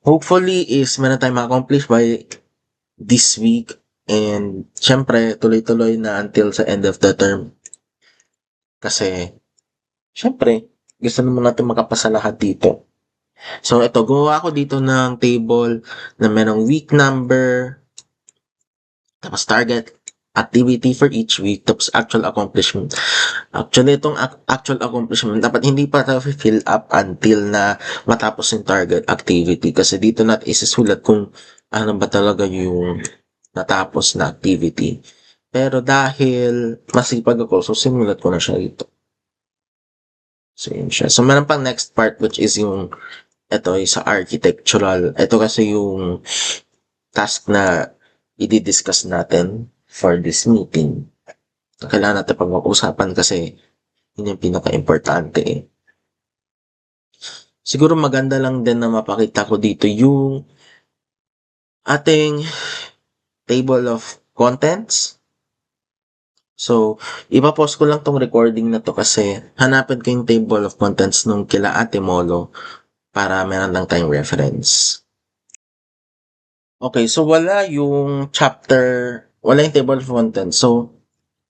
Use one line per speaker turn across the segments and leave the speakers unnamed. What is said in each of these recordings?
hopefully is meron tayong ma-accomplish by this week and siyempre tuloy-tuloy na until sa end of the term. Kasi siyempre gusto naman natin makapasa lahat dito. So ito, gumawa ako dito ng table na merong week number, tapos target activity for each week, tapos actual accomplishment. Actually, itong actual accomplishment, dapat hindi pa ito fill up until na matapos yung target activity. Kasi dito natin isisulat kung ano ba talaga yung natapos na activity. Pero dahil masipag ako, so simulat ko na siya dito. So, yun siya. So, meron pang next part which is yung ito sa architectural. Ito kasi yung task na i-discuss natin for this meeting. Kailangan natin pag-uusapan kasi yun yung pinaka-importante eh. Siguro maganda lang din na mapakita ko dito yung ating table of contents. So, ipapost ko lang tong recording na to kasi hanapin ko yung table of contents nung kila Ate Molo para meron lang tayong reference. Okay, so wala yung table of contents. So,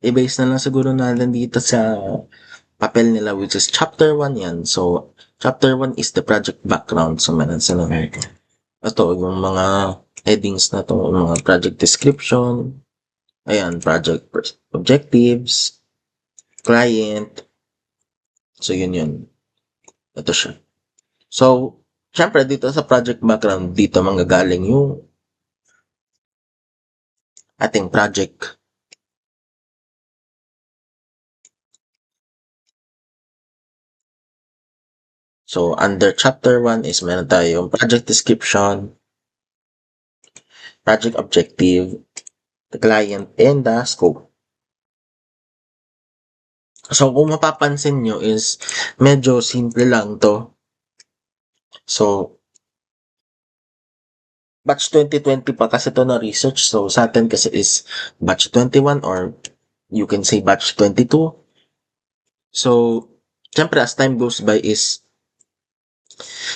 i-base na lang siguro natin dito sa papel nila which is chapter 1 yan. So, chapter 1 is the project background. So, meron silang ito, yung mga headings na to, yung mga project description, ayan, project objectives, client. So, yun. Ito siya. So, syempre dito sa project background, dito manggagaling yung ating project. So, under chapter 1 is meron tayong project description, project objective, the client, and the scope. So, kung mapapansin nyo is medyo simple lang to. So, batch 2020 pa kasi to na research. So, sa atin kasi is batch 21 or you can say batch 22. So, syempre as time goes by is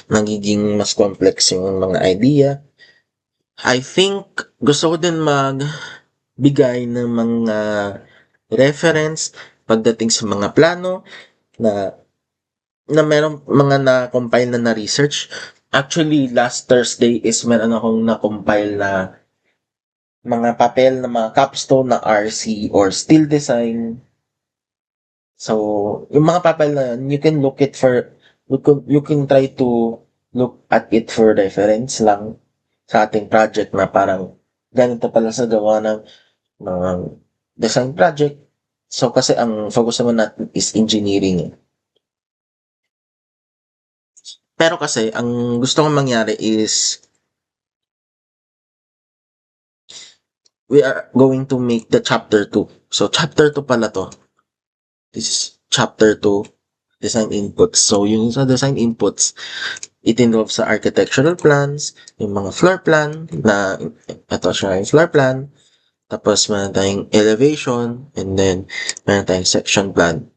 nagiging mas complex yung mga idea. I think gusto ko din magbigay ng mga reference pagdating sa mga plano na merong mga na-compile na research. Actually, last Thursday is meron akong na-compile na mga papel na mga capstone na RC or steel design. So, yung mga papel na yun, you can try to look at it for reference lang sa ating project na parang ganito pala sa gawa ng mga design project. So, kasi ang focus naman natin is engineering. Pero kasi, ang gusto kong mangyari is we are going to make the chapter 2. So, chapter 2 pala to. This is chapter 2, design inputs. So, yung sa design inputs, it involves sa architectural plans, yung mga floor plan, na ito siya yung floor plan, tapos meron tayong elevation, and then meron tayong section plan.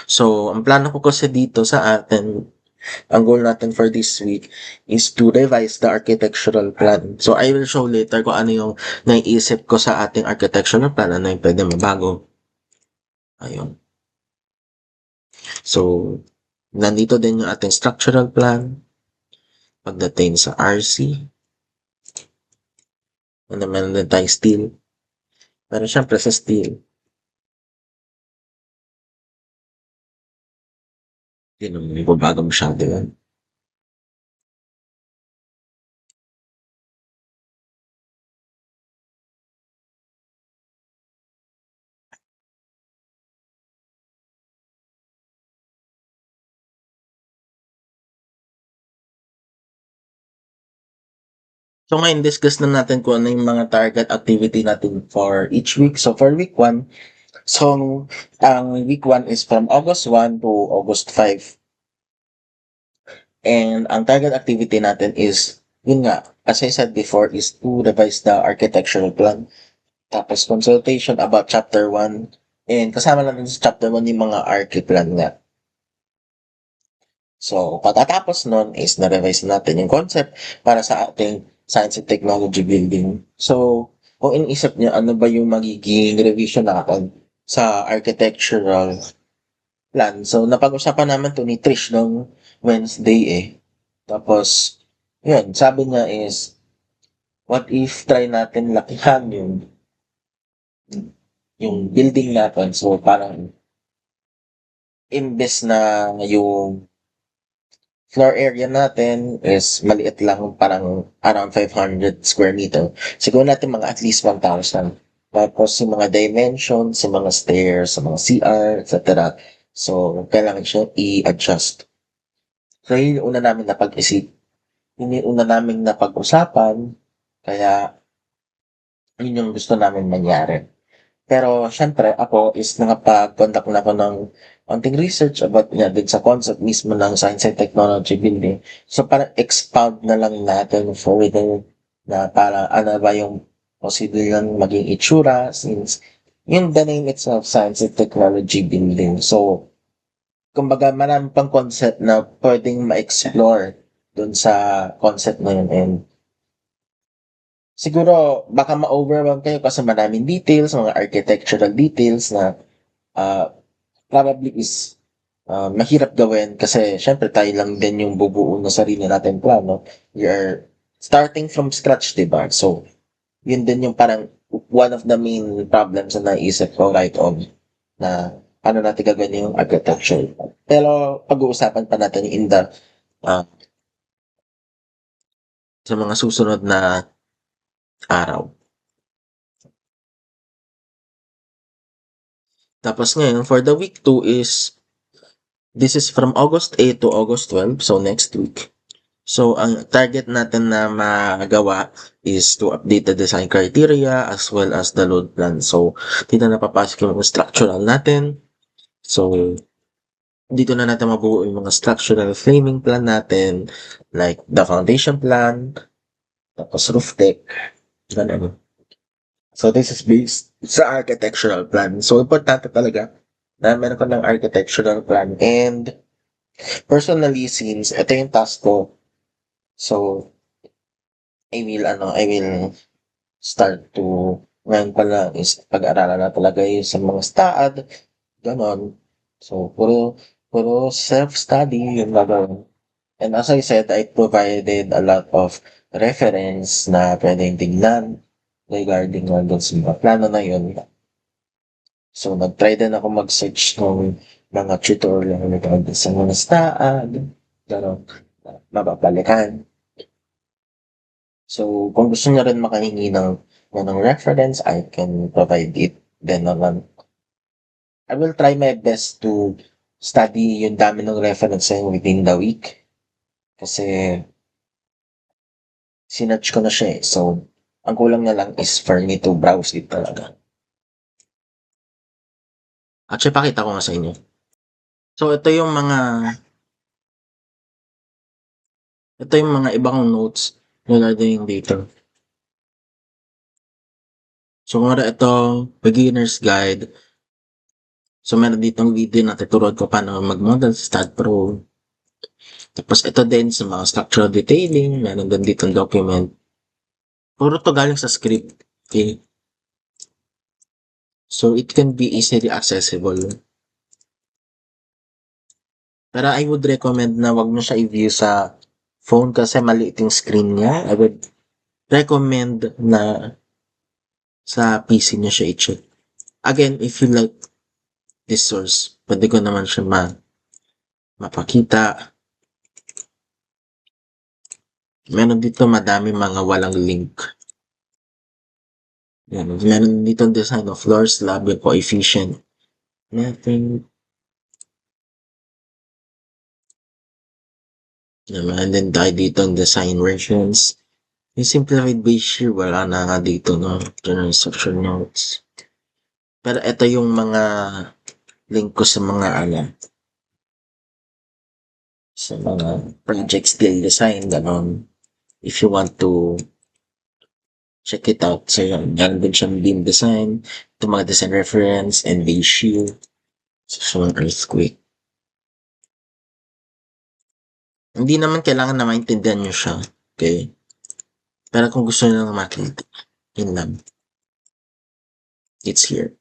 So, ang plano ko kasi dito sa atin, ang goal natin for this week is to revise the architectural plan. So, I will show later kung ano yung naiisip ko sa ating architectural plan, ano yung pwede mabago. Ayun. So, nandito din yung ating structural plan pagdating sa RC. Ano meron din tayong steel. Pero syempre sa steel, hindi naman babago masyado yan. So ngayon, discuss na natin kung ano yung mga target activity natin for each week. So for week 1, so ang week 1 is from August 1 to August 5. And ang target activity natin is, yun nga, as I said before, is to revise the architectural plan. Tapos consultation about chapter 1. And kasama lang sa chapter 1 yung mga archi plan nga. So, pagkatapos nun is na-revise natin yung concept para sa ating science and technology building. So, kung iniisip niyo ano ba yung magiging revision natin sa architectural plan. So, napag-usapan naman to ni Trish nung Wednesday eh. Tapos, yun, sabi niya is, what if try natin lakihan yung building natin. So, parang, imbes na yung floor area natin is maliit lang, parang around 500 square meter. Siguro natin mga at least 1,000. Tapos yung mga dimensions, yung mga stairs, yung mga CR, etc. So, kailangan siya i-adjust. So, yun yung una namin napag-isip. Yun yung una namin napag-usapan. Kaya, yun yung gusto namin mangyari. Pero syempre ako is nakapag-conduct na ako ng konting research about nga din sa concept mismo ng science and technology building. So para expound na lang natin further na para ano ba yung possible yung maging itsura since yung the name itself, science and technology building. So, kumbaga marami pang concept na pwedeng ma-explore dun sa concept na yun and siguro baka ma-overwhelm kayo kasi maraming details, mga architectural details na probably is mahirap gawin kasi syempre tayo lang din yung bubuo ng sarili natin plano. We are starting from scratch, diba? So, yun din yung parang one of the main problems na naisip ko right on na paano natin gagawin yung architecture. Pero pag-uusapan pa natin in the uh, sa mga susunod na araw. Tapos ngayon, for the week 2 is, this is from August 8 to August 12, so next week. So, ang target natin na magawa is to update the design criteria as well as the load plan. So, dito na papasok yung structural natin. So, dito na natin mabuo yung mga structural framing plan natin, like the foundation plan, tapos roof deck, ganun. So, this is based sa architectural plan. So, importante talaga na meron ka ng architectural plan. And, personally, since ito yung task ko, so, I will start to, ngayon pa lang is pag-aralan na talaga yung sa mga STAAD, ganon. So, puro self-study yung gagawin. And as I said, I provided a lot of reference na pwedeng tignan regarding nga dun sa mga plano na yun. So, nag-try din ako mag-search ng mga tutorial regarding sa mga STAAD, ganon, mababalikan. So, kung gusto niyo rin makahingi ng reference, I can provide it. Then naman, I will try my best to study yung dami ng reference within the week. Kasi, sinerch ko na siya eh. So, ang kulang na lang is for me to browse it talaga. Actually, pakita ko nga sa inyo. So, ito yung mga ibang notes regarding dito. So, kung ito, beginner's guide. So, meron ditong video na tuturuan ko paano mag-model sa STAAD Pro. Tapos, ito din sa mga structural detailing. Meron din ditong document. Puro to galing sa script. Okay? So, it can be easily accessible. Pero I would recommend na wag mo siya i-view sa phone kasi maliit yung screen niya. I would recommend na sa PC niya siya i-check. Again, if you like this source, pwede ko naman siya mapakita. Meron dito madami mga walang link. Yan. Meron dito design of floor slab yung coefficient. Nothing. And then tayo dito ang design versions. Yung simplified base shear, wala na nga dito, no? General structure notes. Pero ito yung mga link ko sa mga sa mga project skill design, ganon. If you want to check it out. So yun, meron din siyang beam design, ito mga design reference, and base shear. So, mga earthquake. Hindi naman kailangan na maintindihan niyo siya, okay? Pero kung gusto niyo lang makita, yun lang. It's here.